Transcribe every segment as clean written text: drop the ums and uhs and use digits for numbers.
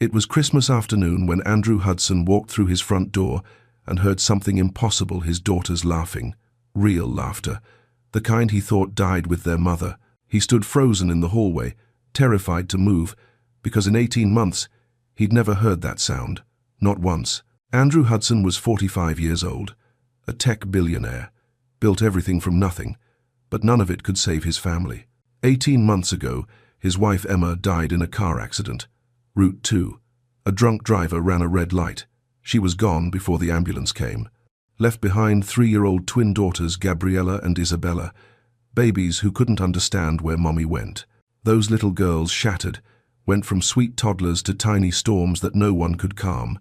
It was Christmas afternoon when Andrew Hudson walked through his front door and heard something impossible: his daughters laughing. Real laughter. The kind he thought died with their mother. He stood frozen in the hallway, terrified to move, because in 18 months he'd never heard that sound. Not once. Andrew Hudson was 45 years old, a tech billionaire, built everything from nothing, but none of it could save his family. 18 months ago, his wife Emma died in a car accident. Route 2. A drunk driver ran a red light. She was gone before the ambulance came. Left behind 3-year-old twin daughters Gabriella and Isabella, babies who couldn't understand where mommy went. Those little girls, shattered, went from sweet toddlers to tiny storms that no one could calm.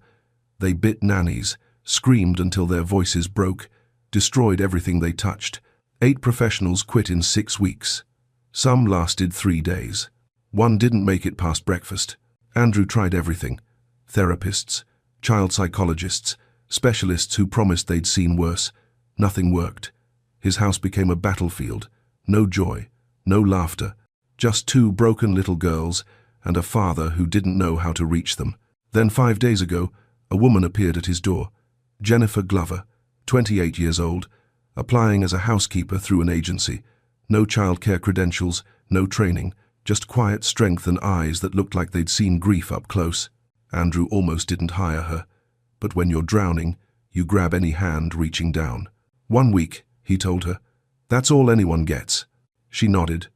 They bit nannies, screamed until their voices broke, destroyed everything they touched. 8 professionals quit in 6 weeks. Some lasted 3 days. One didn't make it past breakfast. Andrew tried everything: therapists, child psychologists, specialists who promised they'd seen worse. Nothing worked. His house became a battlefield. No joy, no laughter, just 2 broken little girls and a father who didn't know how to reach them. Then 5 days ago, a woman appeared at his door. Jennifer Glover, 28 years old, applying as a housekeeper through an agency. No childcare credentials, no training, just quiet strength and eyes that looked like they'd seen grief up close. Andrew almost didn't hire her, but when you're drowning, you grab any hand reaching down. 1 week, he told her. That's all anyone gets. She nodded.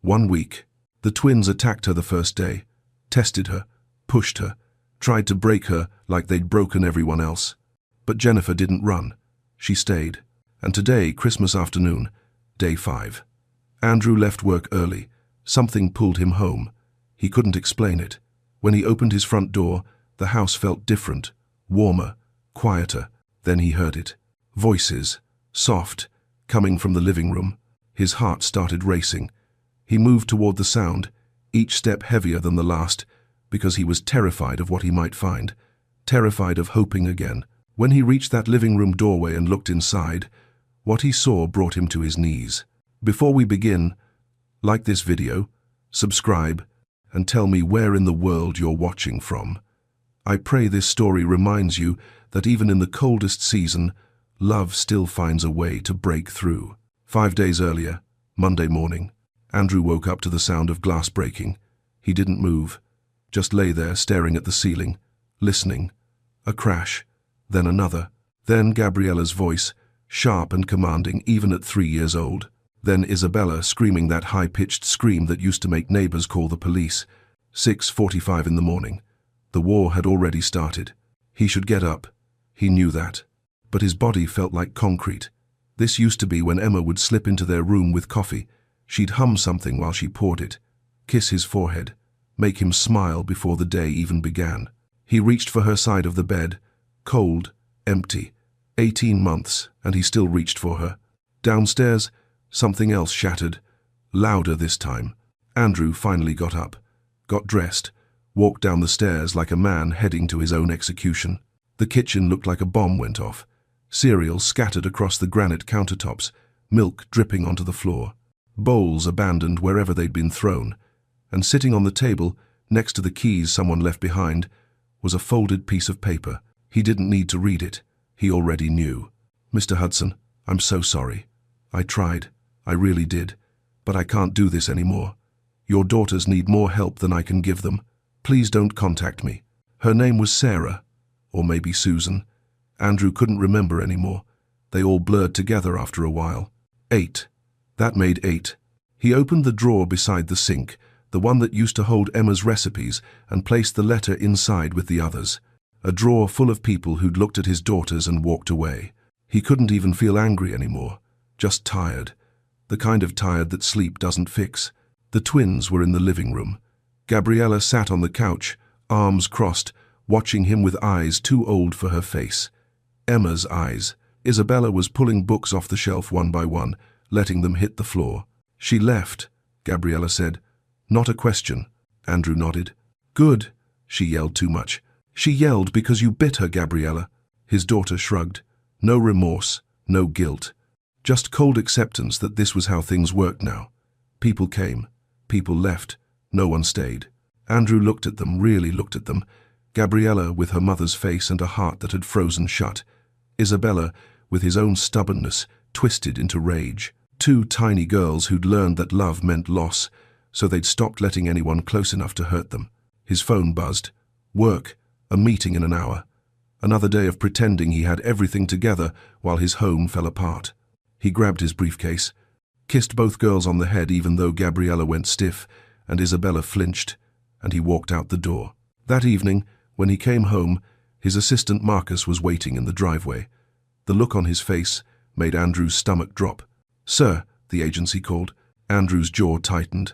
1 week. The twins attacked her the first day, tested her, pushed her, tried to break her like they'd broken everyone else. But Jennifer didn't run. She stayed. And today, Christmas afternoon, day 5. Andrew left work early. Something pulled him home. He couldn't explain it. When he opened his front door, the house felt different, warmer, quieter. Then he heard it. Voices, soft, coming from the living room. His heart started racing. He moved toward the sound, each step heavier than the last, because he was terrified of what he might find, terrified of hoping again. When he reached that living room doorway and looked inside, what he saw brought him to his knees. Before we begin, like this video, subscribe, and tell me where in the world you're watching from. I pray this story reminds you that even in the coldest season, love still finds a way to break through. 5 days earlier, Monday morning, Andrew woke up to the sound of glass breaking. He didn't move, just lay there staring at the ceiling, listening. A crash, then another, then Gabriella's voice, sharp and commanding even at 3 years old. Then Isabella screaming that high-pitched scream that used to make neighbors call the police. 6:45 in the morning. The war had already started. He should get up. He knew that. But his body felt like concrete. This used to be when Emma would slip into their room with coffee. She'd hum something while she poured it, kiss his forehead, make him smile before the day even began. He reached for her side of the bed, cold, empty. 18 months, and he still reached for her. Downstairs, something else shattered, louder this time. Andrew finally got up, got dressed, walked down the stairs like a man heading to his own execution. The kitchen looked like a bomb went off. Cereal scattered across the granite countertops, milk dripping onto the floor. Bowls abandoned wherever they'd been thrown, and sitting on the table, next to the keys someone left behind, was a folded piece of paper. He didn't need to read it. He already knew. "Mr. Hudson, I'm so sorry. I tried. I really did. But I can't do this anymore. Your daughters need more help than I can give them. Please don't contact me." Her name was Sarah, or maybe Susan. Andrew couldn't remember anymore. They all blurred together after a while. 8. That made 8. He opened the drawer beside the sink, the one that used to hold Emma's recipes, and placed the letter inside with the others. A drawer full of people who'd looked at his daughters and walked away. He couldn't even feel angry anymore, just tired. The kind of tired that sleep doesn't fix. The twins were in the living room. Gabriella sat on the couch, arms crossed, watching him with eyes too old for her face. Emma's eyes. Isabella was pulling books off the shelf one by one, letting them hit the floor. "She left," Gabriella said. "Not a question." Andrew nodded. "Good." She yelled too much. "She yelled because you bit her, Gabriella." His daughter shrugged. No remorse, no guilt. Just cold acceptance that this was how things worked now. People came. People left. No one stayed. Andrew looked at them, really looked at them, Gabriella with her mother's face and a heart that had frozen shut. Isabella with his own stubbornness twisted into rage. Two tiny girls who'd learned that love meant loss, so they'd stopped letting anyone close enough to hurt them. His phone buzzed. Work, a meeting in an hour. Another day of pretending he had everything together while his home fell apart. He grabbed his briefcase, kissed both girls on the head even though Gabriella went stiff and Isabella flinched, and he walked out the door. That evening, when he came home, his assistant Marcus was waiting in the driveway. The look on his face made Andrew's stomach drop. "Sir," the agency called. Andrew's jaw tightened.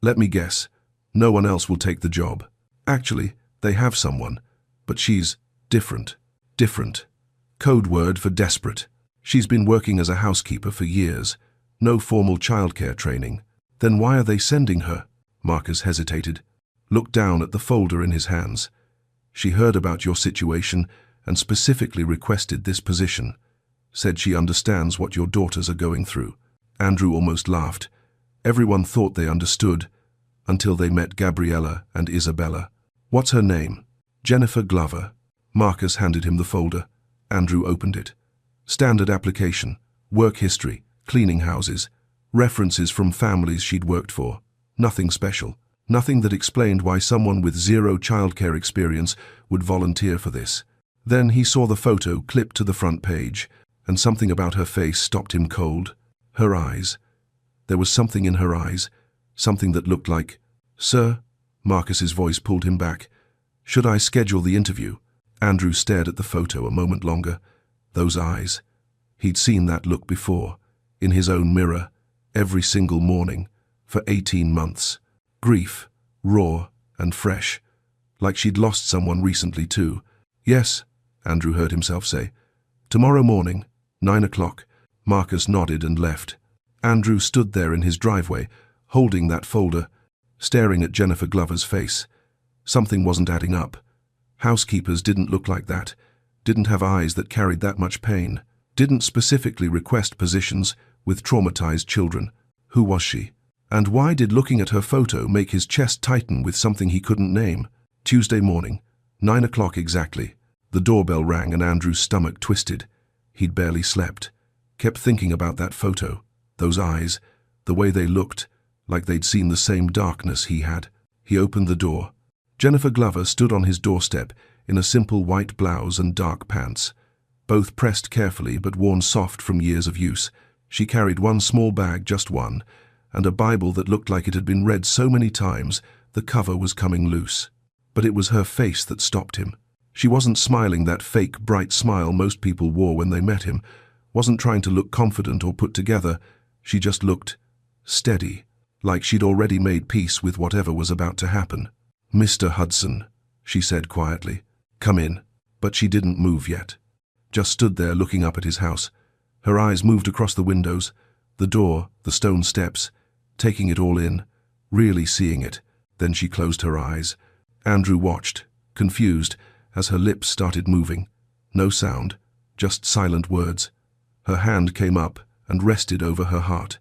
"Let me guess. No one else will take the job." "Actually, they have someone, but she's different." Different. Code word for desperate. She's been working as a housekeeper for years. No formal childcare training. Then why are they sending her? Marcus hesitated, looked down at the folder in his hands. "She heard about your situation and specifically requested this position. Said she understands what your daughters are going through." Andrew almost laughed. Everyone thought they understood, until they met Gabriella and Isabella. "What's her name?" "Jennifer Glover." Marcus handed him the folder. Andrew opened it. Standard application, work history, cleaning houses, references from families she'd worked for. Nothing special. Nothing that explained why someone with zero childcare experience would volunteer for this. Then he saw the photo clipped to the front page, and something about her face stopped him cold. Her eyes. There was something in her eyes, something that looked like, "Sir," Marcus's voice pulled him back. "Should I schedule the interview?" Andrew stared at the photo a moment longer. Those eyes. He'd seen that look before, in his own mirror, every single morning, for 18 months. Grief, raw and fresh, like she'd lost someone recently too. "Yes," Andrew heard himself say. "Tomorrow morning, 9 o'clock. Marcus nodded and left. Andrew stood there in his driveway, holding that folder, staring at Jennifer Glover's face. Something wasn't adding up. Housekeepers didn't look like that, didn't have eyes that carried that much pain, didn't specifically request positions with traumatized children. Who was she? And why did looking at her photo make his chest tighten with something he couldn't name? Tuesday morning, 9 o'clock exactly. The doorbell rang and Andrew's stomach twisted. He'd barely slept. Kept thinking about that photo, those eyes, the way they looked, like they'd seen the same darkness he had. He opened the door. Jennifer Glover stood on his doorstep in a simple white blouse and dark pants, both pressed carefully but worn soft from years of use. She carried one small bag, just one, and a Bible that looked like it had been read so many times the cover was coming loose. But it was her face that stopped him. She wasn't smiling that fake, bright smile most people wore when they met him, wasn't trying to look confident or put together. She just looked steady, like she'd already made peace with whatever was about to happen. "Mr. Hudson," she said quietly. "Come in." But she didn't move yet. Just stood there looking up at his house. Her eyes moved across the windows, the door, the stone steps, taking it all in, really seeing it. Then she closed her eyes. Andrew watched, confused, as her lips started moving. No sound, just silent words. Her hand came up and rested over her heart.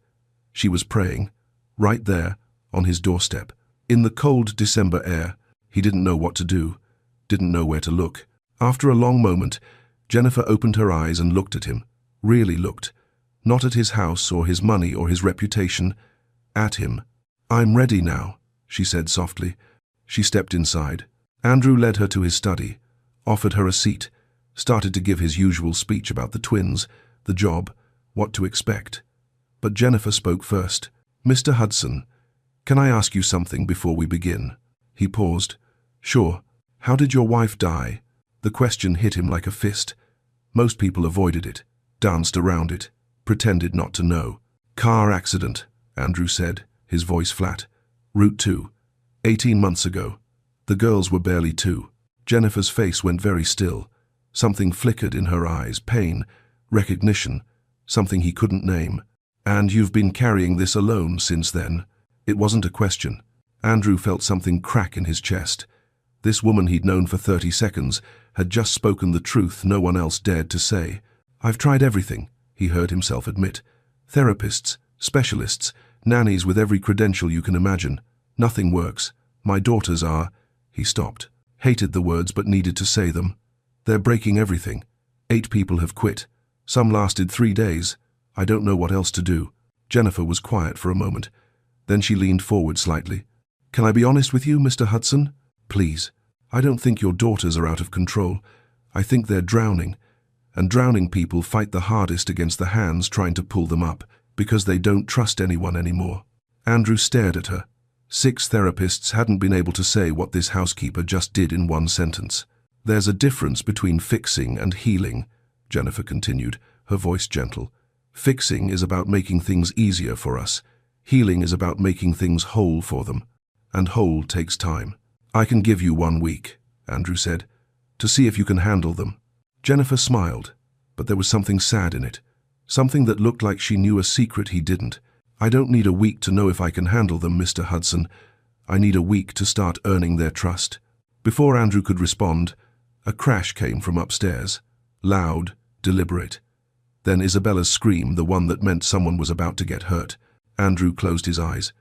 She was praying, right there, on his doorstep. In the cold December air, he didn't know what to do, didn't know where to look. After a long moment, Jennifer opened her eyes and looked at him, really looked, not at his house or his money or his reputation, at him. "I'm ready now," she said softly. She stepped inside. Andrew led her to his study, offered her a seat, started to give his usual speech about the twins, the job, what to expect. But Jennifer spoke first. "Mr. Hudson, can I ask you something before we begin?" He paused. "Sure. How did your wife die?" The question hit him like a fist. Most people avoided it, danced around it, pretended not to know. "Car accident," Andrew said, his voice flat. "Route 2. 18 months ago. The girls were barely 2. Jennifer's face went very still. Something flickered in her eyes, pain, recognition, something he couldn't name. "And you've been carrying this alone since then?" It wasn't a question. Andrew felt something crack in his chest. This woman he'd known for 30 seconds had just spoken the truth no one else dared to say. "I've tried everything," he heard himself admit. "Therapists, specialists, nannies with every credential you can imagine. Nothing works. My daughters are—" He stopped, Hated the words but needed to say them. They're breaking everything. 8 people have quit. Some lasted 3 days. I don't know what else to do. Jennifer was quiet for a moment. Then she leaned forward slightly. Can I be honest with you, Mr. Hudson? Please. I don't think your daughters are out of control. I think they're drowning. And drowning people fight the hardest against the hands trying to pull them up, because they don't trust anyone anymore. Andrew stared at her. 6 therapists hadn't been able to say what this housekeeper just did in one sentence. There's a difference between fixing and healing, Jennifer continued, her voice gentle. Fixing is about making things easier for us. Healing is about making things whole for them. And whole takes time. I can give you 1 week, Andrew said, to see if you can handle them. Jennifer smiled, but there was something sad in it. Something that looked like she knew a secret he didn't. I don't need a week to know if I can handle them, Mr. Hudson. I need a week to start earning their trust. Before Andrew could respond, a crash came from upstairs. Loud, deliberate. Then Isabella's scream, the one that meant someone was about to get hurt. Andrew closed his eyes.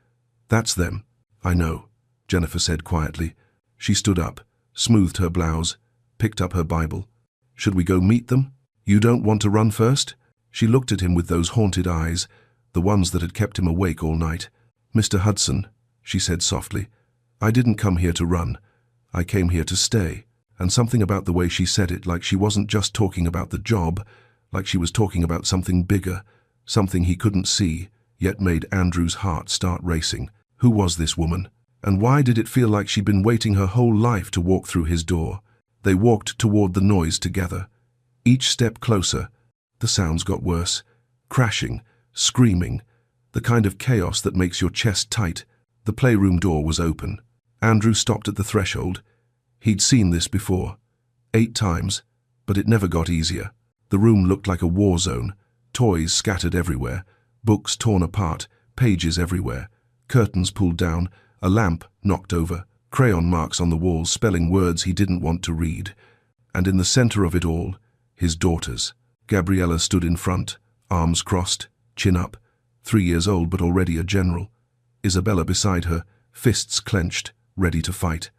That's them. I know, Jennifer said quietly. She stood up, smoothed her blouse, picked up her Bible. Should we go meet them? You don't want to run first? She looked at him with those haunted eyes, the ones that had kept him awake all night. Mr. Hudson, she said softly, I didn't come here to run. I came here to stay. And something about the way she said it, like she wasn't just talking about the job, like she was talking about something bigger, something he couldn't see, yet made Andrew's heart start racing. Who was this woman? And why did it feel like she'd been waiting her whole life to walk through his door? They walked toward the noise together. Each step closer, the sounds got worse. Crashing, screaming, the kind of chaos that makes your chest tight. The playroom door was open. Andrew stopped at the threshold. He'd seen this before. 8 times, but it never got easier. The room looked like a war zone. Toys scattered everywhere, books torn apart, pages everywhere, curtains pulled down, a lamp knocked over, crayon marks on the walls spelling words he didn't want to read. And in the center of it all, his daughters. Gabriella stood in front, arms crossed, chin up, 3 years old but already a general. Isabella beside her, fists clenched, ready to fight.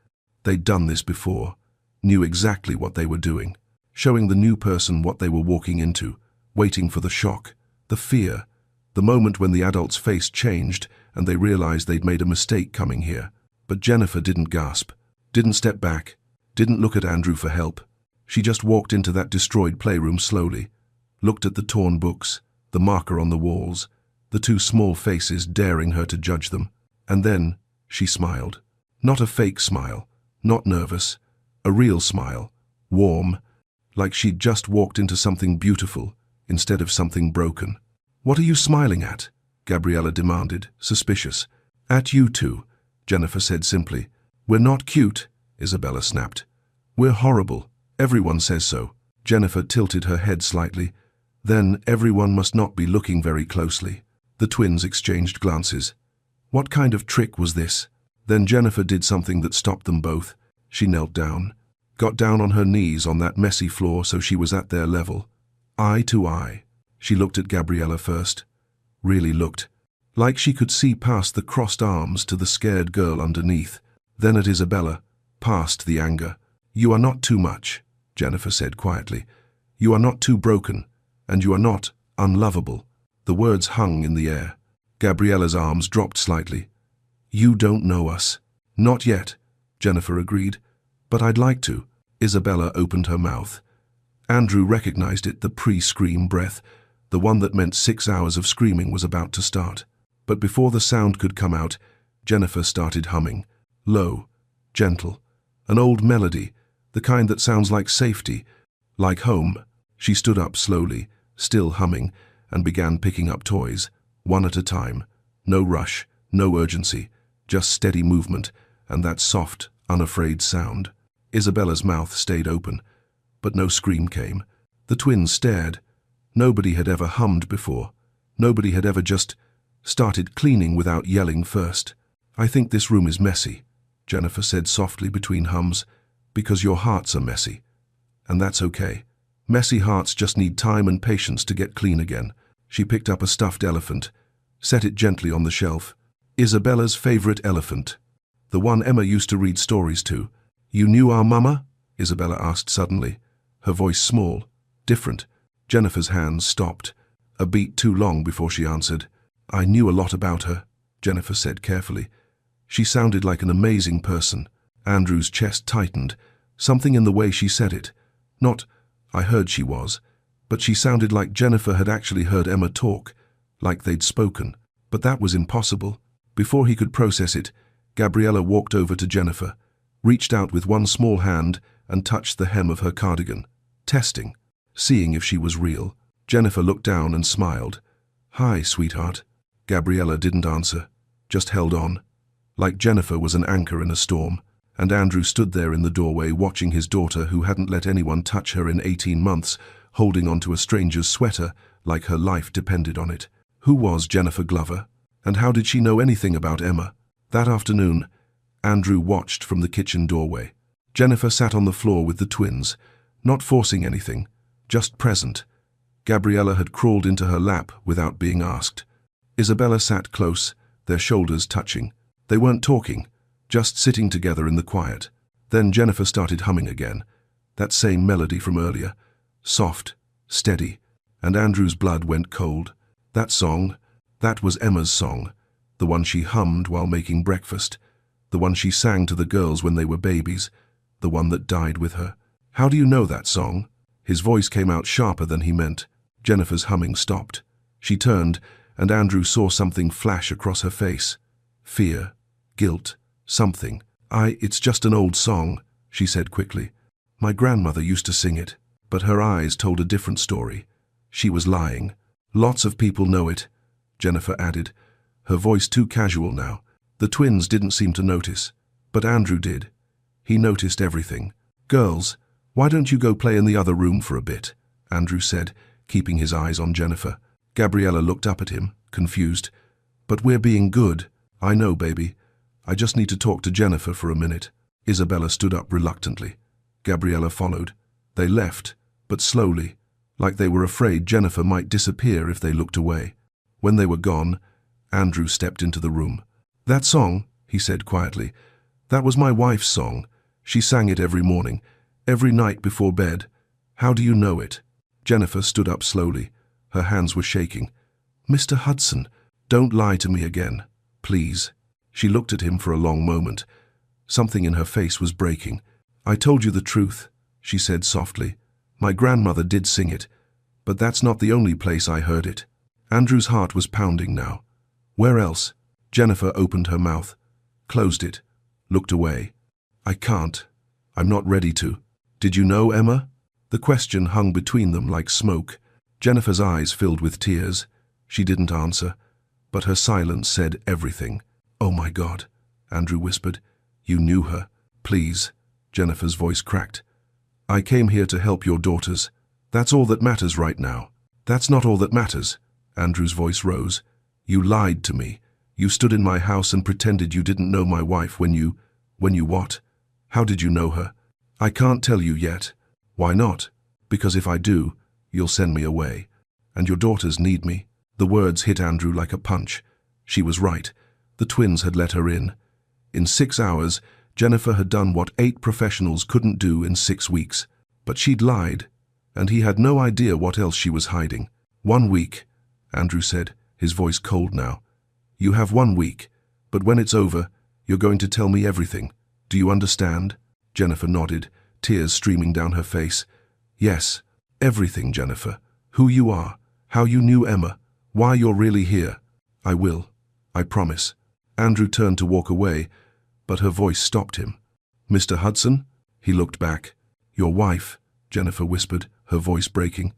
They'd done this before, knew exactly what they were doing, showing the new person what they were walking into, waiting for the shock, the fear, the moment when the adult's face changed and they realized they'd made a mistake coming here. But Jennifer didn't gasp, didn't step back, didn't look at Andrew for help. She just walked into that destroyed playroom slowly, looked at the torn books, the marker on the walls, the 2 small faces daring her to judge them. And then she smiled. Not a fake smile, not nervous, a real smile, warm, like she'd just walked into something beautiful instead of something broken. What are you smiling at? Gabriella demanded, suspicious. At you two, Jennifer said simply. We're not cute, Isabella snapped. We're horrible. Everyone says so. Jennifer tilted her head slightly. Then everyone must not be looking very closely. The twins exchanged glances. What kind of trick was this? Then Jennifer did something that stopped them both. She knelt down, got down on her knees on that messy floor so she was at their level. Eye to eye. She looked at Gabriella first. Really looked. Like she could see past the crossed arms to the scared girl underneath. Then at Isabella, past the anger. You are not too much, Jennifer said quietly. You are not too broken, and you are not unlovable. The words hung in the air. Gabriella's arms dropped slightly. You don't know us. Not yet, Jennifer agreed. But I'd like to. Isabella opened her mouth. Andrew recognized it, the pre-scream breath, the one that meant 6 hours of screaming was about to start. But before the sound could come out, Jennifer started humming. Low, gentle, an old melody, the kind that sounds like safety, like home. She stood up slowly, still humming, and began picking up toys, one at a time. No rush, no urgency, just steady movement, and that soft, unafraid sound. Isabella's mouth stayed open, but no scream came. The twins stared. Nobody had ever hummed before. Nobody had ever just started cleaning without yelling first. I think this room is messy, Jennifer said softly between hums, because your hearts are messy. And that's okay. Messy hearts just need time and patience to get clean again. She picked up a stuffed elephant, set it gently on the shelf. Isabella's favorite elephant. The one Emma used to read stories to. You knew our mama? Isabella asked suddenly, her voice small, different. Jennifer's hands stopped, a beat too long before she answered. I knew a lot about her, Jennifer said carefully. She sounded like an amazing person. Andrew's chest tightened, something in the way she said it. Not, I heard she was, but she sounded like Jennifer had actually heard Emma talk, like they'd spoken. But that was impossible. Before he could process it, Gabriella walked over to Jennifer, reached out with one small hand and touched the hem of her cardigan, testing, seeing if she was real. Jennifer looked down and smiled. Hi, sweetheart. Gabriella didn't answer, just held on, like Jennifer was an anchor in a storm, and Andrew stood there in the doorway watching his daughter, who hadn't let anyone touch her in 18 months, holding onto a stranger's sweater like her life depended on it. Who was Jennifer Glover? And how did she know anything about Emma? That afternoon, Andrew watched from the kitchen doorway. Jennifer sat on the floor with the twins, not forcing anything, just present. Gabriella had crawled into her lap without being asked. Isabella sat close, their shoulders touching. They weren't talking, just sitting together in the quiet. Then Jennifer started humming again, that same melody from earlier, soft, steady, and Andrew's blood went cold. That song, that was Emma's song, the one she hummed while making breakfast, the one she sang to the girls when they were babies, the one that died with her. How do you know that song? His voice came out sharper than he meant. Jennifer's humming stopped. She turned, and Andrew saw something flash across her face. Fear, guilt, something. It's just an old song, she said quickly. My grandmother used to sing it, but her eyes told a different story. She was lying. Lots of people know it, Jennifer added, her voice too casual now. The twins didn't seem to notice, but Andrew did. He noticed everything. Girls, why don't you go play in the other room for a bit? Andrew said, keeping his eyes on Jennifer. Gabriella looked up at him, confused. But we're being good. I know, baby. I just need to talk to Jennifer for a minute. Isabella stood up reluctantly. Gabriella followed. They left, but slowly, like they were afraid Jennifer might disappear if they looked away. When they were gone, Andrew stepped into the room. That song, he said quietly, that was my wife's song. She sang it every morning, every night before bed. How do you know it? Jennifer stood up slowly. Her hands were shaking. Mr. Hudson, don't lie to me again, please. She looked at him for a long moment. Something in her face was breaking. I told you the truth, she said softly. My grandmother did sing it, but that's not the only place I heard it. Andrew's heart was pounding now. Where else? Jennifer opened her mouth, closed it, looked away. I can't. I'm not ready to. Did you know, Emma? The question hung between them like smoke. Jennifer's eyes filled with tears. She didn't answer, but her silence said everything. Oh my God, Andrew whispered. You knew her. Please, Jennifer's voice cracked. I came here to help your daughters. That's all that matters right now. That's not all that matters. Andrew's voice rose. You lied to me. You stood in my house and pretended you didn't know my wife when you what? How did you know her? I can't tell you yet. Why not? Because if I do, you'll send me away. And your daughters need me. The words hit Andrew like a punch. She was right. The twins had let her in. In 6 hours, Jennifer had done what 8 professionals couldn't do in 6 weeks. But she'd lied, and he had no idea what else she was hiding. 1 week, Andrew said, his voice cold now. You have 1 week, but when it's over, you're going to tell me everything. Do you understand? Jennifer nodded, tears streaming down her face. Yes, everything, Jennifer. Who you are, how you knew Emma, why you're really here. I will. I promise. Andrew turned to walk away, but her voice stopped him. Mr. Hudson? He looked back. Your wife, Jennifer whispered, her voice breaking.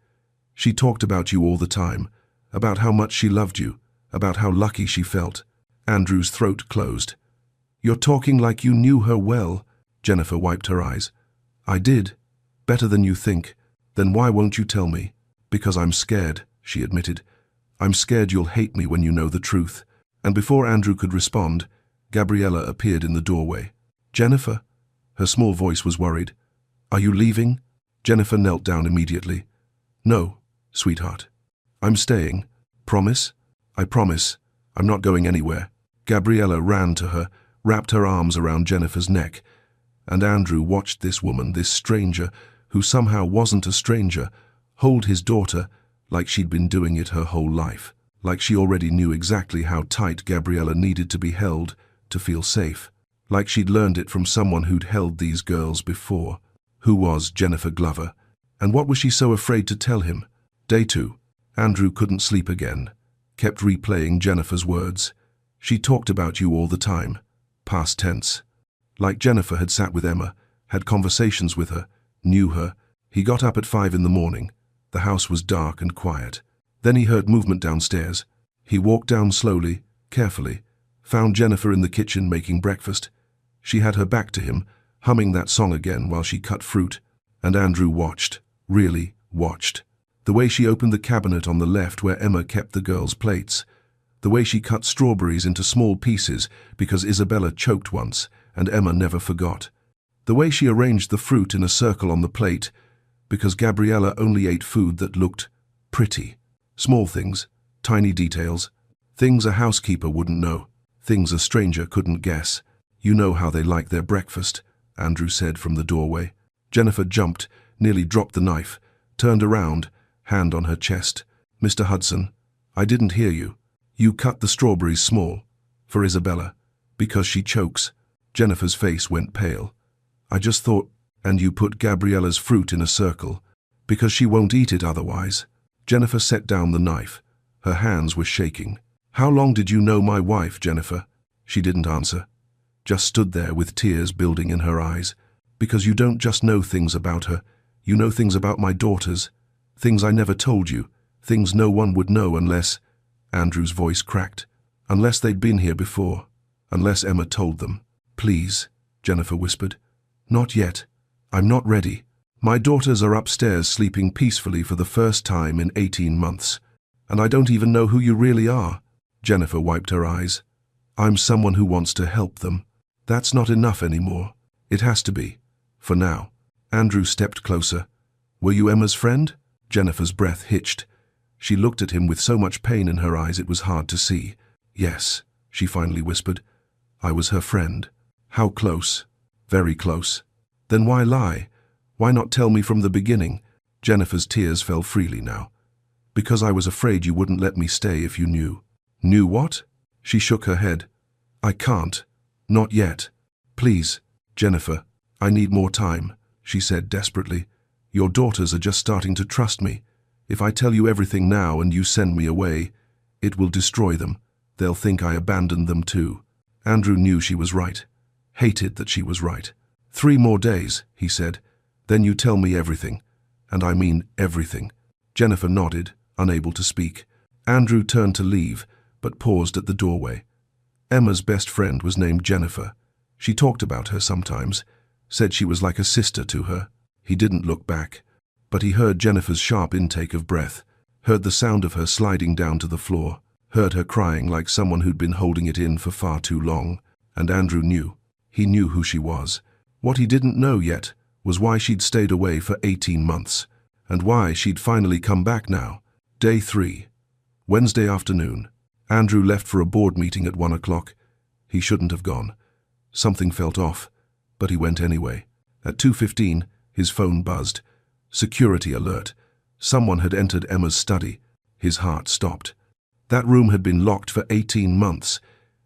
She talked about you all the time, about how much she loved you, about how lucky she felt. Andrew's throat closed. You're talking like you knew her well. Jennifer wiped her eyes. I did. Better than you think. Then why won't you tell me? Because I'm scared, she admitted. I'm scared you'll hate me when you know the truth. And before Andrew could respond, Gabriella appeared in the doorway. Jennifer? Her small voice was worried. Are you leaving? Jennifer knelt down immediately. No, sweetheart. I'm staying. Promise? I promise. I'm not going anywhere. Gabriella ran to her, wrapped her arms around Jennifer's neck. And Andrew watched this woman, this stranger, who somehow wasn't a stranger, hold his daughter like she'd been doing it her whole life, like she already knew exactly how tight Gabriella needed to be held to feel safe, like she'd learned it from someone who'd held these girls before. Who was Jennifer Glover? And what was she so afraid to tell him? Day 2. Andrew couldn't sleep again, kept replaying Jennifer's words. She talked about you all the time. Past tense. Like Jennifer had sat with Emma, had conversations with her, knew her. He got up at 5 in the morning. The house was dark and quiet. Then he heard movement downstairs. He walked down slowly, carefully, found Jennifer in the kitchen making breakfast. She had her back to him, humming that song again while she cut fruit. And Andrew watched, really watched. The way she opened the cabinet on the left where Emma kept the girls' plates. The way she cut strawberries into small pieces because Isabella choked once and Emma never forgot. The way she arranged the fruit in a circle on the plate because Gabriella only ate food that looked pretty. Small things, tiny details, things a housekeeper wouldn't know, things a stranger couldn't guess. You know how they like their breakfast, Andrew said from the doorway. Jennifer jumped, nearly dropped the knife, turned around, hand on her chest. Mr. Hudson, I didn't hear you. You cut the strawberries small. For Isabella. Because she chokes. Jennifer's face went pale. I just thought, and you put Gabriella's fruit in a circle. Because she won't eat it otherwise. Jennifer set down the knife. Her hands were shaking. How long did you know my wife, Jennifer? She didn't answer. Just stood there with tears building in her eyes. Because you don't just know things about her. You know things about my daughters. Things I never told you. Things no one would know unless... Andrew's voice cracked. Unless they'd been here before. Unless Emma told them. Please, Jennifer whispered. Not yet. I'm not ready. My daughters are upstairs sleeping peacefully for the first time in 18 months. And I don't even know who you really are. Jennifer wiped her eyes. I'm someone who wants to help them. That's not enough anymore. It has to be. For now. Andrew stepped closer. Were you Emma's friend? Jennifer's breath hitched. She looked at him with so much pain in her eyes it was hard to see. Yes, she finally whispered. I was her friend. How close? Very close. Then why lie? Why not tell me from the beginning? Jennifer's tears fell freely now. Because I was afraid you wouldn't let me stay if you knew. Knew what? She shook her head. I can't. Not yet. Please, Jennifer, I need more time, she said desperately. Your daughters are just starting to trust me. If I tell you everything now and you send me away, it will destroy them. They'll think I abandoned them too. Andrew knew she was right. Hated that she was right. 3 more days, he said. Then you tell me everything. And I mean everything. Jennifer nodded, unable to speak. Andrew turned to leave, but paused at the doorway. Emma's best friend was named Jennifer. She talked about her sometimes, said she was like a sister to her. He didn't look back, but he heard Jennifer's sharp intake of breath, heard the sound of her sliding down to the floor, heard her crying like someone who'd been holding it in for far too long. And Andrew knew. He knew who she was. What he didn't know yet was why she'd stayed away for 18 months, and why she'd finally come back now. Day 3. Wednesday afternoon. Andrew left for a board meeting at 1 o'clock. He shouldn't have gone. Something felt off, but he went anyway. At 2:15, his phone buzzed. Security alert. Someone had entered Emma's study. His heart stopped. That room had been locked for 18 months.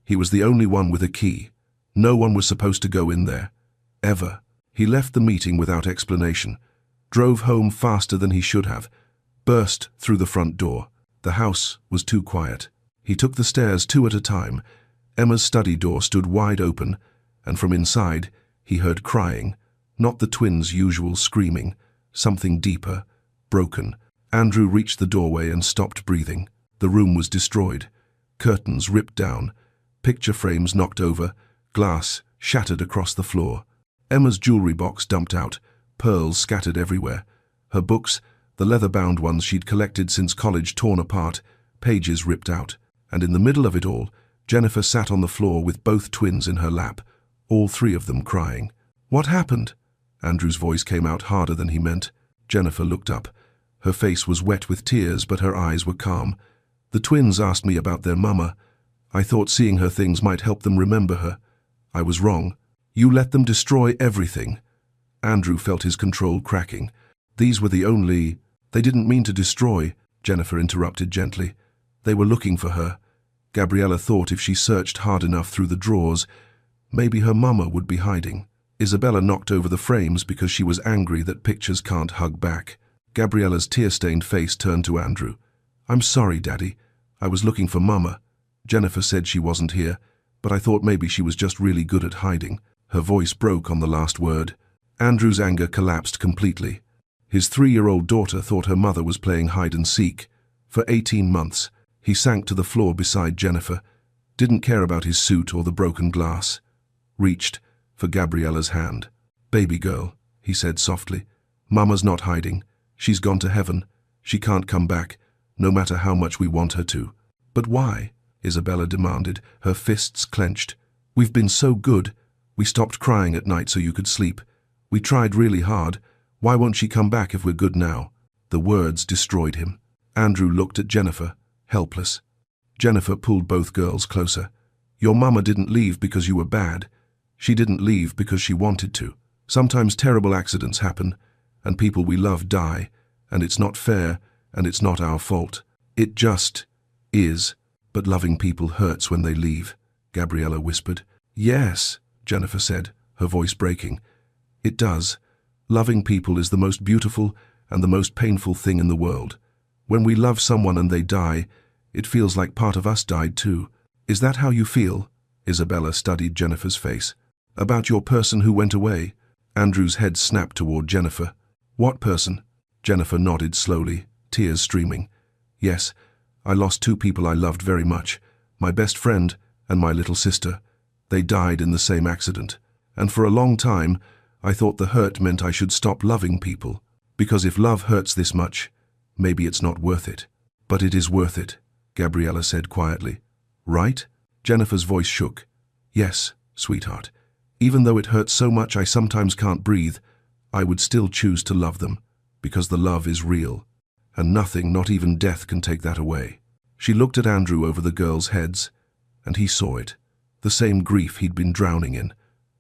He was the only one with a key. No one was supposed to go in there. Ever. He left the meeting without explanation. Drove home faster than he should have. Burst through the front door. The house was too quiet. He took the stairs 2 at a time. Emma's study door stood wide open, and from inside he heard crying, not the twins' usual screaming, something deeper, broken. Andrew reached the doorway and stopped breathing. The room was destroyed. Curtains ripped down, picture frames knocked over, glass shattered across the floor. Emma's jewelry box dumped out, pearls scattered everywhere. Her books, the leather-bound ones she'd collected since college, torn apart, pages ripped out. And in the middle of it all, Jennifer sat on the floor with both twins in her lap, all 3 of them crying. What happened? Andrew's voice came out harder than he meant. Jennifer looked up. Her face was wet with tears, but her eyes were calm. The twins asked me about their mama. I thought seeing her things might help them remember her. I was wrong. You let them destroy everything. Andrew felt his control cracking. These were the only... They didn't mean to destroy, Jennifer interrupted gently. They were looking for her. Gabriella thought if she searched hard enough through the drawers, maybe her mama would be hiding. Isabella knocked over the frames because she was angry that pictures can't hug back. Gabriella's tear-stained face turned to Andrew. I'm sorry, Daddy. I was looking for Mama. Jennifer said she wasn't here, but I thought maybe she was just really good at hiding. Her voice broke on the last word. Andrew's anger collapsed completely. His 3-year-old daughter thought her mother was playing hide-and-seek. For 18 months, he sank to the floor beside Jennifer, didn't care about his suit or the broken glass. Reached for Gabriella's hand. Baby girl, he said softly. Mama's not hiding. She's gone to heaven. She can't come back, no matter how much we want her to. But why? Isabella demanded, her fists clenched. We've been so good. We stopped crying at night so you could sleep. We tried really hard. Why won't she come back if we're good now? The words destroyed him. Andrew looked at Jennifer, helpless. Jennifer pulled both girls closer. Your mama didn't leave because you were bad. She didn't leave because she wanted to. Sometimes terrible accidents happen, and people we love die, and it's not fair, and it's not our fault. It just is. But loving people hurts when they leave, Gabriella whispered. Yes, Jennifer said, her voice breaking. It does. Loving people is the most beautiful and the most painful thing in the world. When we love someone and they die, it feels like part of us died too. Is that how you feel? Isabella studied Jennifer's face. About your person who went away? Andrew's head snapped toward Jennifer. What person? Jennifer nodded slowly, tears streaming. Yes, I lost 2 people I loved very much, my best friend and my little sister. They died in the same accident. And for a long time, I thought the hurt meant I should stop loving people. Because if love hurts this much, maybe it's not worth it. But it is worth it, Gabriella said quietly. Right? Jennifer's voice shook. Yes, sweetheart. Even though it hurts so much I sometimes can't breathe, I would still choose to love them, because the love is real. And nothing, not even death, can take that away. She looked at Andrew over the girls' heads, and he saw it. The same grief he'd been drowning in.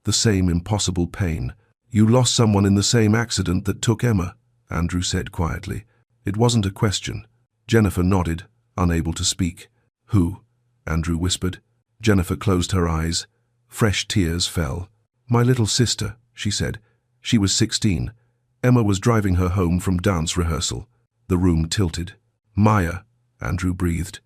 The same impossible pain. You lost someone in the same accident that took Emma, Andrew said quietly. It wasn't a question. Jennifer nodded, unable to speak. Who? Andrew whispered. Jennifer closed her eyes. Fresh tears fell. My little sister, she said. She was 16. Emma was driving her home from dance rehearsal. The room tilted. Maya, Andrew breathed.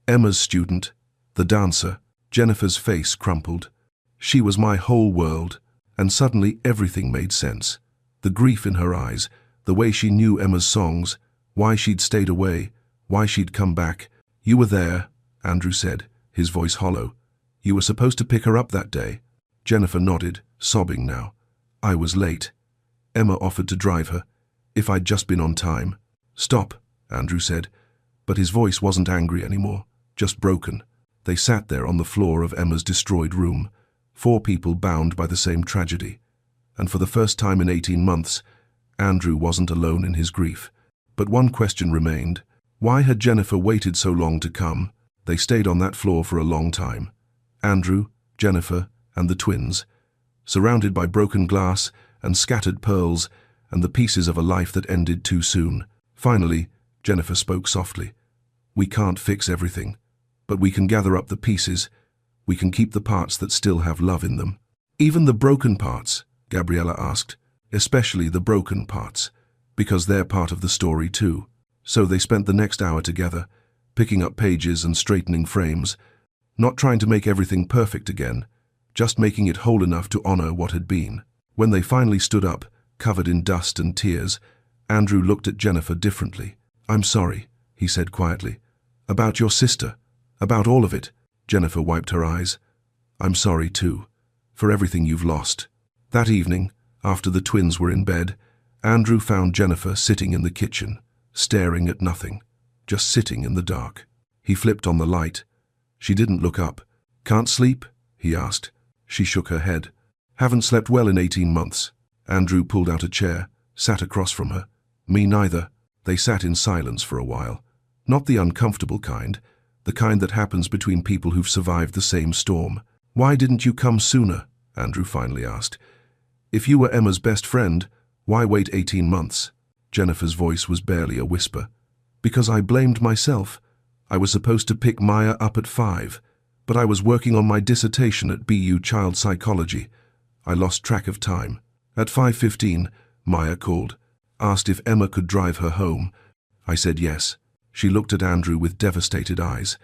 Emma's student. The dancer. Jennifer's face crumpled. She was my whole world, and suddenly everything made sense. The grief in her eyes, the way she knew Emma's songs, why she'd stayed away, why she'd come back. You were there, Andrew said, his voice hollow. You were supposed to pick her up that day. Jennifer nodded, sobbing now. I was late. Emma offered to drive her, if I'd just been on time. Stop, Andrew said, but his voice wasn't angry anymore, just broken. They sat there on the floor of Emma's destroyed room, 4 people bound by the same tragedy. And for the first time in 18 months, Andrew wasn't alone in his grief. But one question remained. Why had Jennifer waited so long to come? They stayed on that floor for a long time. Andrew, Jennifer, and the twins, surrounded by broken glass and scattered pearls and the pieces of a life that ended too soon. Finally, Jennifer spoke softly. We can't fix everything, but we can gather up the pieces. We can keep the parts that still have love in them. Even the broken parts, Gabriella asked, especially the broken parts, because they're part of the story too. So they spent the next hour together, picking up pages and straightening frames, not trying to make everything perfect again, just making it whole enough to honor what had been. When they finally stood up, covered in dust and tears, Andrew looked at Jennifer differently. I'm sorry, he said quietly. About your sister, about all of it. Jennifer wiped her eyes. I'm sorry too, for everything you've lost. That evening, after the twins were in bed, Andrew found Jennifer sitting in the kitchen, staring at nothing, just sitting in the dark. He flipped on the light. She didn't look up. Can't sleep? He asked. She shook her head. Haven't slept well in 18 months. Andrew pulled out a chair, sat across from her. Me neither. They sat in silence for a while. Not the uncomfortable kind, the kind that happens between people who've survived the same storm. Why didn't you come sooner? Andrew finally asked. If you were Emma's best friend, why wait 18 months? Jennifer's voice was barely a whisper. Because I blamed myself. I was supposed to pick Maya up at 5, but I was working on my dissertation at BU Child Psychology. I lost track of time. At 5:15, Maya called, asked if Emma could drive her home. I said yes. She looked at Andrew with devastated eyes.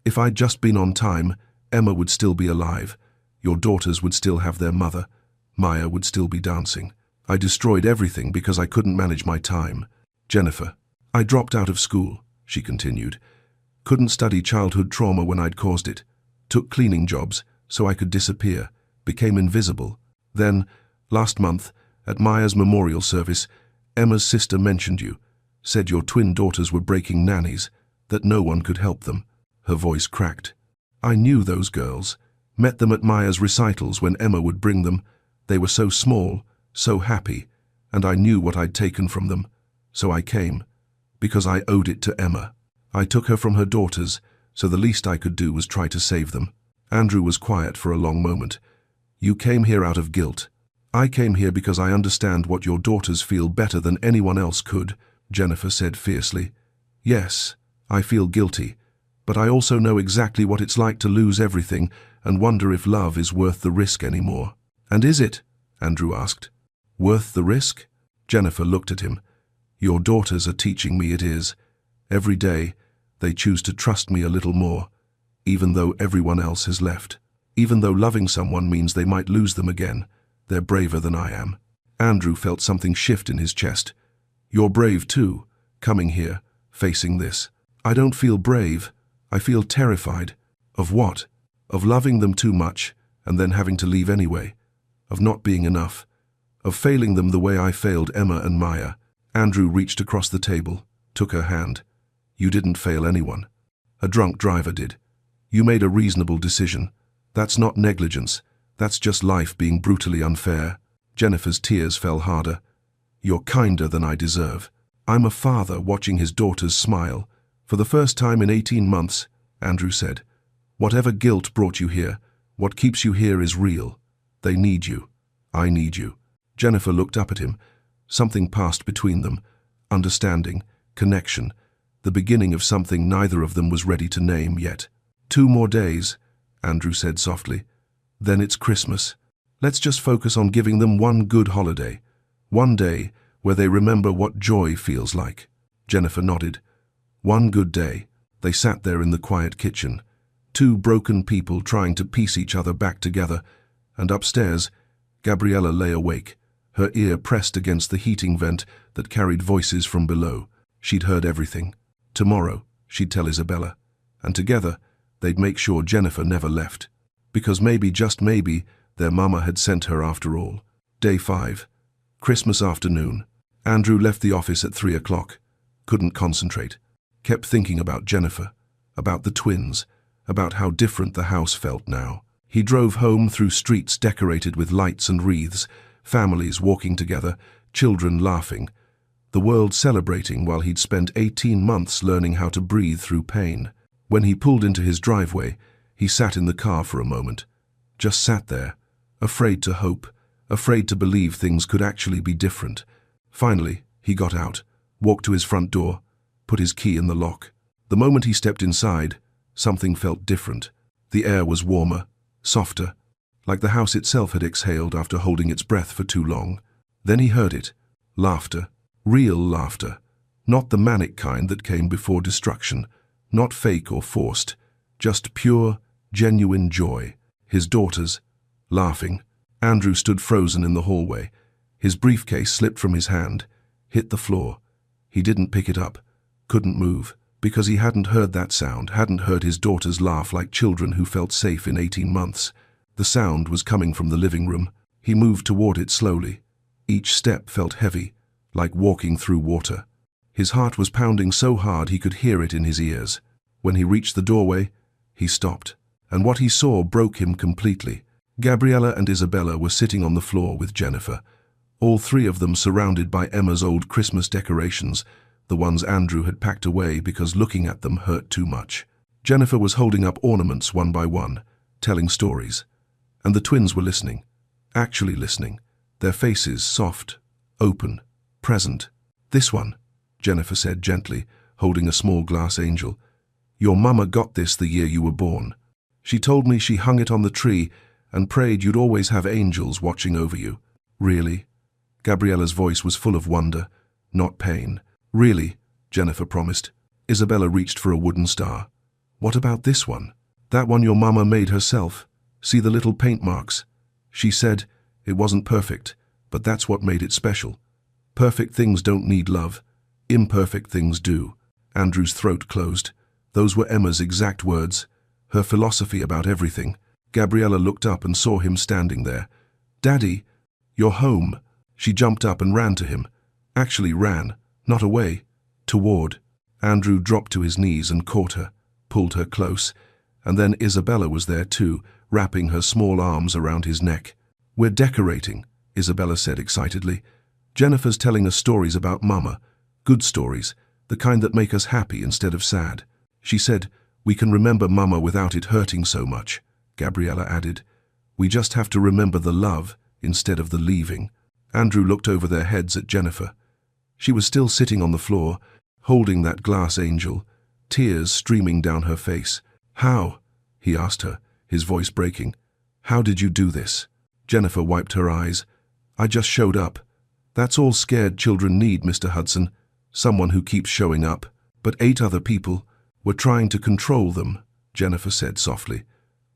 If I'd just been on time, Emma would still be alive. Your daughters would still have their mother. Maya would still be dancing. I destroyed everything because I couldn't manage my time. Jennifer, I dropped out of school, she continued. Couldn't study childhood trauma when I'd caused it. Took cleaning jobs so I could disappear. Became invisible. Then, last month, at Maya's memorial service, Emma's sister mentioned you. Said your twin daughters were breaking nannies, that no one could help them. Her voice cracked. I knew those girls. Met them at Maya's recitals when Emma would bring them. They were so small, so happy, and I knew what I'd taken from them. So I came, because I owed it to Emma. I took her from her daughters, so the least I could do was try to save them. Andrew was quiet for a long moment. You came here out of guilt. I came here because I understand what your daughters feel better than anyone else could, Jennifer said fiercely. Yes, I feel guilty, but I also know exactly what it's like to lose everything and wonder if love is worth the risk anymore. And is it? Andrew asked. Worth the risk? Jennifer looked at him. Your daughters are teaching me it is. Every day, they choose to trust me a little more, even though everyone else has left. Even though loving someone means they might lose them again, they're braver than I am. Andrew felt something shift in his chest. You're brave too, coming here, facing this. I don't feel brave. I feel terrified. Of what? Of loving them too much, and then having to leave anyway. Of not being enough. Of failing them the way I failed Emma and Maya. Andrew reached across the table, took her hand. You didn't fail anyone. A drunk driver did. You made a reasonable decision. That's not negligence. That's just life being brutally unfair. Jennifer's tears fell harder. You're kinder than I deserve. I'm a father watching his daughters smile. For the first time in 18 months, Andrew said. Whatever guilt brought you here, what keeps you here is real. They need you. I need you. Jennifer looked up at him. Something passed between them. Understanding, connection, the beginning of something neither of them was ready to name yet. 2 more days, Andrew said softly. Then it's Christmas. Let's just focus on giving them one good holiday. One day where they remember what joy feels like. Jennifer nodded. One good day. They sat there in the quiet kitchen. 2 broken people trying to piece each other back together. And upstairs, Gabriella lay awake, her ear pressed against the heating vent that carried voices from below. She'd heard everything. Tomorrow, she'd tell Isabella. And together, they'd make sure Jennifer never left. Because maybe, just maybe, their mama had sent her after all. Day 5. Christmas afternoon. Andrew left the office at 3 o'clock. Couldn't concentrate. Kept thinking about Jennifer, about the twins, about how different the house felt now. He drove home through streets decorated with lights and wreaths, families walking together, children laughing, the world celebrating while he'd spent 18 months learning how to breathe through pain. When he pulled into his driveway, he sat in the car for a moment. Just sat there, afraid to hope, afraid to believe things could actually be different. Finally, he got out, walked to his front door, put his key in the lock. The moment he stepped inside, something felt different. The air was warmer, softer, like the house itself had exhaled after holding its breath for too long. Then he heard it. Laughter. Real laughter. Not the manic kind that came before destruction. Not fake or forced. Just pure, genuine joy. His daughters, laughing. Andrew stood frozen in the hallway. His briefcase slipped from his hand, hit the floor. He didn't pick it up, couldn't move, because he hadn't heard that sound, hadn't heard his daughters laugh like children who felt safe in 18 months. The sound was coming from the living room. He moved toward it slowly. Each step felt heavy, like walking through water. His heart was pounding so hard he could hear it in his ears. When he reached the doorway, he stopped, and what he saw broke him completely. Gabriella and Isabella were sitting on the floor with Jennifer, all 3 of them surrounded by Emma's old Christmas decorations, the ones Andrew had packed away because looking at them hurt too much. Jennifer was holding up ornaments one by one, telling stories. And the twins were listening, actually listening. Their faces soft, open, present. "This one," Jennifer said gently, holding a small glass angel. "Your mama got this the year you were born. She told me she hung it on the tree and prayed you'd always have angels watching over you." "Really?" Gabriella's voice was full of wonder, not pain. "Really," Jennifer promised. Isabella reached for a wooden star. "What about this one?" "That one your mama made herself. See the little paint marks?" She said it wasn't perfect, but that's what made it special. Perfect things don't need love. Imperfect things do. Andrew's throat closed. Those were Emma's exact words, her philosophy about everything. Gabriella looked up and saw him standing there. "Daddy, you're home." She jumped up and ran to him. Actually ran, not away, toward. Andrew dropped to his knees and caught her, pulled her close, and then Isabella was there too, wrapping her small arms around his neck. "We're decorating," Isabella said excitedly. "Jennifer's telling us stories about Mama, good stories, the kind that make us happy instead of sad. She said, we can remember Mama without it hurting so much," Gabriella added. "We just have to remember the love instead of the leaving." Andrew looked over their heads at Jennifer. She was still sitting on the floor, holding that glass angel, tears streaming down her face. "How?" he asked her, his voice breaking. "How did you do this?" Jennifer wiped her eyes. "I just showed up. That's all scared children need, Mr. Hudson. Someone who keeps showing up. But 8 other people were trying to control them," Jennifer said softly.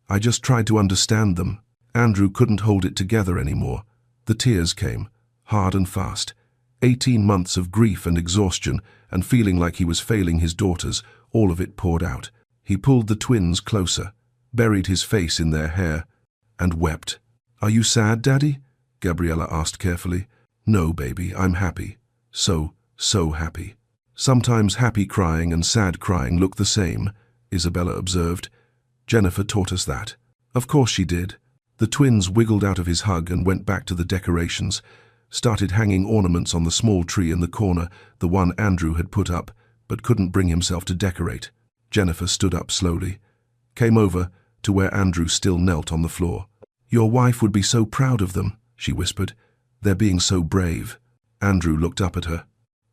"I just tried to understand them." Andrew couldn't hold it together anymore. The tears came, hard and fast. 18 months of grief and exhaustion, and feeling like he was failing his daughters, all of it poured out. He pulled the twins closer, buried his face in their hair, and wept. "Are you sad, Daddy?" Gabriella asked carefully. "No, baby, I'm happy. So happy." "Sometimes happy crying and sad crying look the same," Isabella observed. "Jennifer taught us that." Of course she did. The twins wiggled out of his hug and went back to the decorations, started hanging ornaments on the small tree in the corner, the one Andrew had put up, but couldn't bring himself to decorate. Jennifer stood up slowly, came over to where Andrew still knelt on the floor. "Your wife would be so proud of them," she whispered. "They're being so brave." Andrew looked up at her.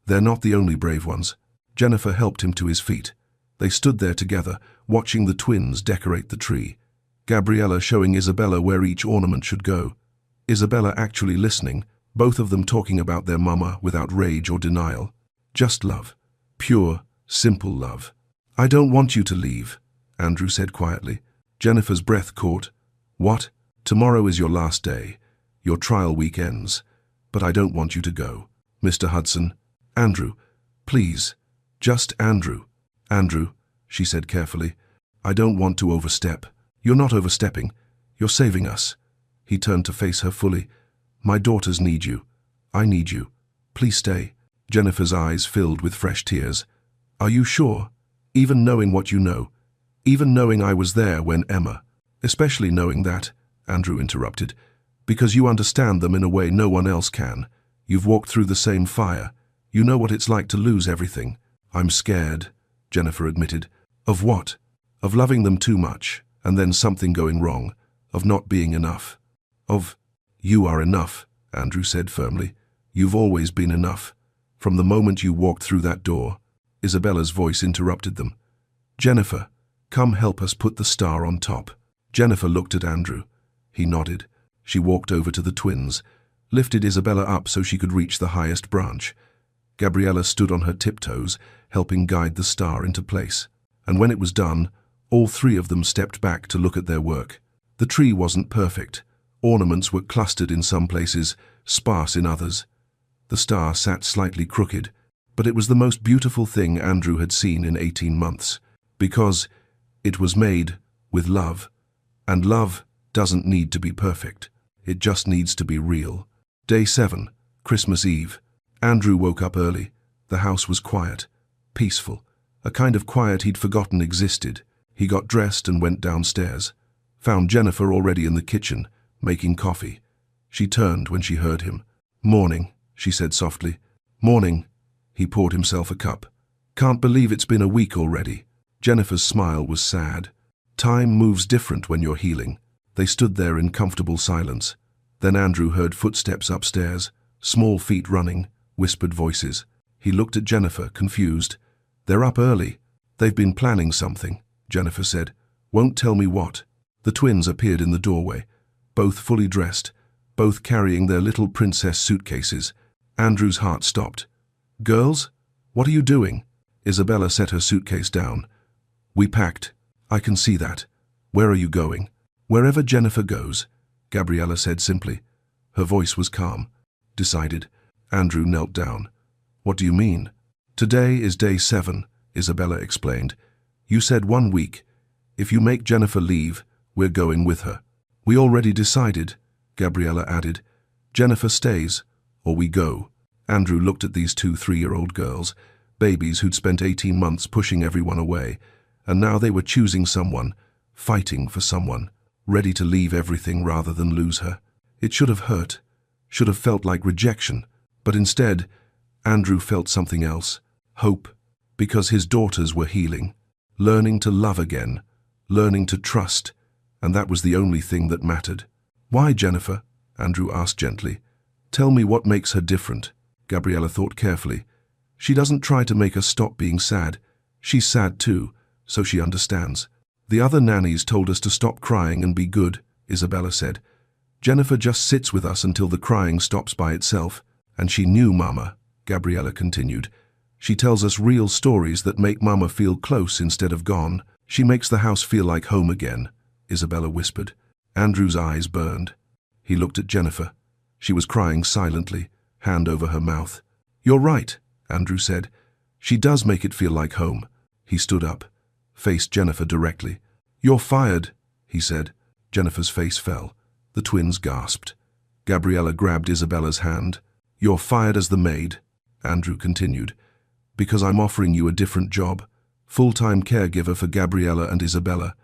"They're not the only brave ones." Jennifer helped him to his feet. They stood there together, watching the twins decorate the tree. Gabriella showing Isabella where each ornament should go. Isabella actually listening, both of them talking about their mama without rage or denial. Just love. Pure, simple love. "I don't want you to leave," Andrew said quietly. Jennifer's breath caught. "What? Tomorrow is your last day. Your trial week ends. But I don't want you to go. Mr. Hudson. Andrew. Please. Just Andrew." "Andrew," she said carefully, "I don't want to overstep." "You're not overstepping. You're saving us." He turned to face her fully. "My daughters need you. I need you. Please stay." Jennifer's eyes filled with fresh tears. "Are you sure? Even knowing what you know? Even knowing I was there when Emma?" "Especially knowing that," Andrew interrupted, "because you understand them in a way no one else can. You've walked through the same fire. You know what it's like to lose everything." "I'm scared," Jennifer admitted. "Of what?" "Of loving them too much, and then something going wrong. Of not being enough." "Of—" "You are enough," Andrew said firmly. "You've always been enough. From the moment you walked through that door." Isabella's voice interrupted them. "Jennifer, come help us put the star on top." Jennifer looked at Andrew. He nodded. She walked over to the twins, lifted Isabella up so she could reach the highest branch. Gabriella stood on her tiptoes, helping guide the star into place. And when it was done, all 3 of them stepped back to look at their work. The tree wasn't perfect. Ornaments were clustered in some places, sparse in others. The star sat slightly crooked, but it was the most beautiful thing Andrew had seen in 18 months, because it was made with love. And love doesn't need to be perfect. It just needs to be real. Day 7, Christmas Eve. Andrew woke up early. The house was quiet, peaceful, a kind of quiet he'd forgotten existed. He got dressed and went downstairs, found Jennifer already in the kitchen, making coffee. She turned when she heard him. "Morning," she said softly. "Morning." He poured himself a cup. "Can't believe it's been a week already." Jennifer's smile was sad. Time moves different when you're healing. They stood there in comfortable silence. Then Andrew heard footsteps upstairs, small feet running, whispered voices. He looked at Jennifer, confused. "They're up early. They've been planning something," Jennifer said. "Won't tell me what." The twins appeared in the doorway, both fully dressed, both carrying their little princess suitcases. Andrew's heart stopped. "Girls, what are you doing?" Isabella set her suitcase down. "We packed. I can see that. Where are you going?" "Wherever Jennifer goes," Gabriella said simply. Her voice was calm, decided. Andrew knelt down. "What do you mean?" "Today is day 7, Isabella explained. "You said 1 week. If you make Jennifer leave, we're going with her." "We already decided," Gabriella added. "Jennifer stays, or we go." Andrew looked at these 2 3-year-old girls, babies who'd spent 18 months pushing everyone away, and now they were choosing someone, fighting for someone, ready to leave everything rather than lose her. It should have hurt, should have felt like rejection, but instead, Andrew felt something else, hope, because his daughters were healing, learning to love again, learning to trust, and that was the only thing that mattered. "Why, Jennifer?" Andrew asked gently. "Tell me what makes her different." Gabriella thought carefully. "She doesn't try to make us stop being sad. She's sad too, so she understands." "The other nannies told us to stop crying and be good," Isabella said. "Jennifer just sits with us until the crying stops by itself. And she knew Mama," Gabriella continued. "She tells us real stories that make Mama feel close instead of gone. She makes the house feel like home again," Isabella whispered. Andrew's eyes burned. He looked at Jennifer. She was crying silently, hand over her mouth. "You're right," Andrew said. "She does make it feel like home." He stood up, faced Jennifer directly. "You're fired," he said. Jennifer's face fell. The twins gasped. Gabriella grabbed Isabella's hand. "You're fired as the maid," Andrew continued, "because I'm offering you a different job. Full-time caregiver for Gabriella and Isabella.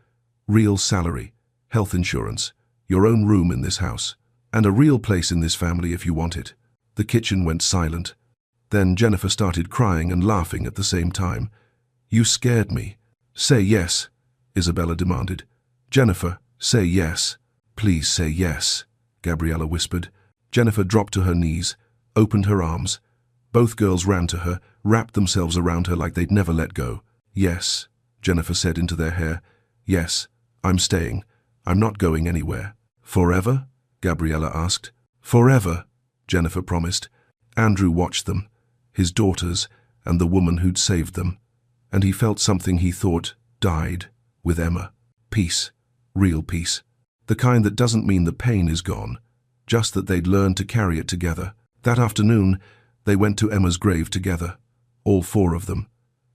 Real salary, health insurance, your own room in this house, and a real place in this family if you want it." The kitchen went silent. Then Jennifer started crying and laughing at the same time. "You scared me." "Say yes," Isabella demanded. "Jennifer, say yes." "Please say yes," Gabriella whispered. Jennifer dropped to her knees, opened her arms. Both girls ran to her, wrapped themselves around her like they'd never let go. "Yes," Jennifer said into their hair. "Yes, I'm staying. I'm not going anywhere." "Forever?" Gabriella asked. "Forever," Jennifer promised. Andrew watched them, his daughters and the woman who'd saved them, and he felt something he thought died with Emma. Peace, real peace. The kind that doesn't mean the pain is gone, just that they'd learned to carry it together. That afternoon, they went to Emma's grave together, all 4 of them.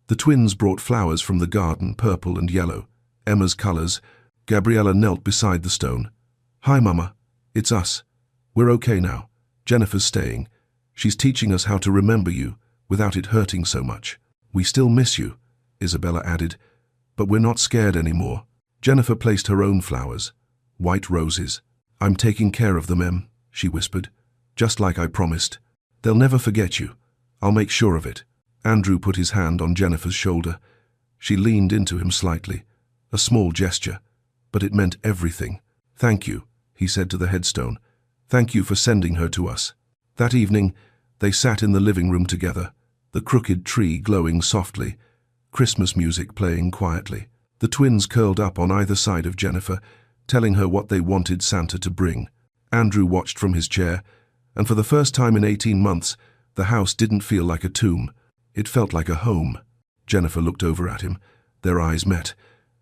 The twins brought flowers from the garden, purple and yellow, Emma's colors. Gabriella knelt beside the stone. "Hi, Mama. It's us. We're okay now. Jennifer's staying. She's teaching us how to remember you without it hurting so much. We still miss you," Isabella added, "but we're not scared anymore." Jennifer placed her own flowers, white roses. "I'm taking care of them, Em," she whispered, "just like I promised. They'll never forget you. I'll make sure of it." Andrew put his hand on Jennifer's shoulder. She leaned into him slightly, a small gesture, but it meant everything. "Thank you," he said to the headstone. "Thank you for sending her to us." That evening, they sat in the living room together, the crooked tree glowing softly, Christmas music playing quietly. The twins curled up on either side of Jennifer, telling her what they wanted Santa to bring. Andrew watched from his chair, and for the first time in 18 months, the house didn't feel like a tomb. It felt like a home. Jennifer looked over at him. Their eyes met,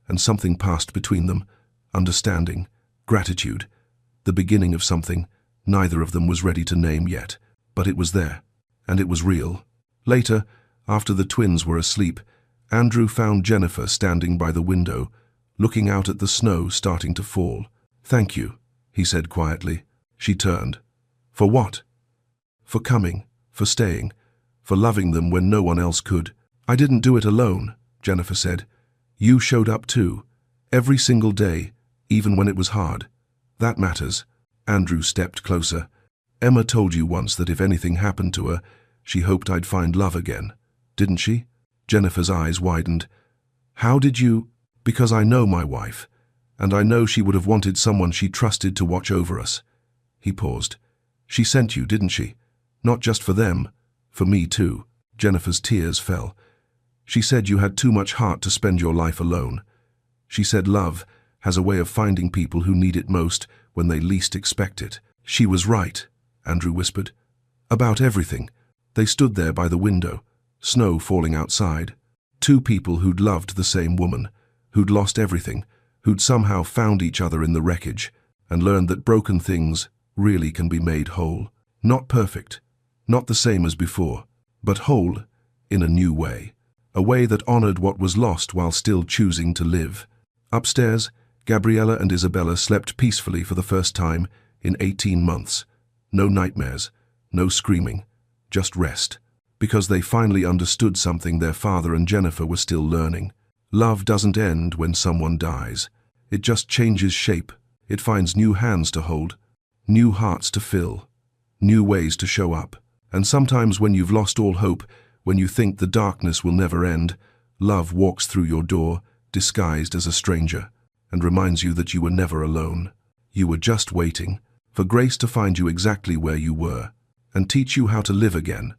and something passed between them. Understanding, gratitude, the beginning of something neither of them was ready to name yet. But it was there, and it was real. Later, after the twins were asleep, Andrew found Jennifer standing by the window, looking out at the snow starting to fall. "Thank you," he said quietly. She turned. "For what?" "For coming, for staying, for loving them when no one else could." "I didn't do it alone," Jennifer said. "You showed up too, every single day, even when it was hard. That matters." Andrew stepped closer. "Emma told you once that if anything happened to her, she hoped I'd find love again, didn't she?" Jennifer's eyes widened. "How did you—" "Because I know my wife, and I know she would have wanted someone she trusted to watch over us." He paused. She sent you, didn't she? Not just for them, for me too. Jennifer's tears fell. She said you had too much heart to spend your life alone. She said love has a way of finding people who need it most when they least expect it. She was right, Andrew whispered. About everything. They stood there by the window, snow falling outside. Two people who'd loved the same woman, who'd lost everything, who'd somehow found each other in the wreckage, and learned that broken things really can be made whole. Not perfect, not the same as before, but whole in a new way. A way that honored what was lost while still choosing to live. Upstairs, Gabriella and Isabella slept peacefully for the first time in 18 months. No nightmares, no screaming, just rest. Because they finally understood something their father and Jennifer were still learning. Love doesn't end when someone dies. It just changes shape. It finds new hands to hold, new hearts to fill, new ways to show up. And sometimes when you've lost all hope, when you think the darkness will never end, love walks through your door, disguised as a stranger, and reminds you that you were never alone. You were just waiting for grace to find you exactly where you were, and teach you how to live again,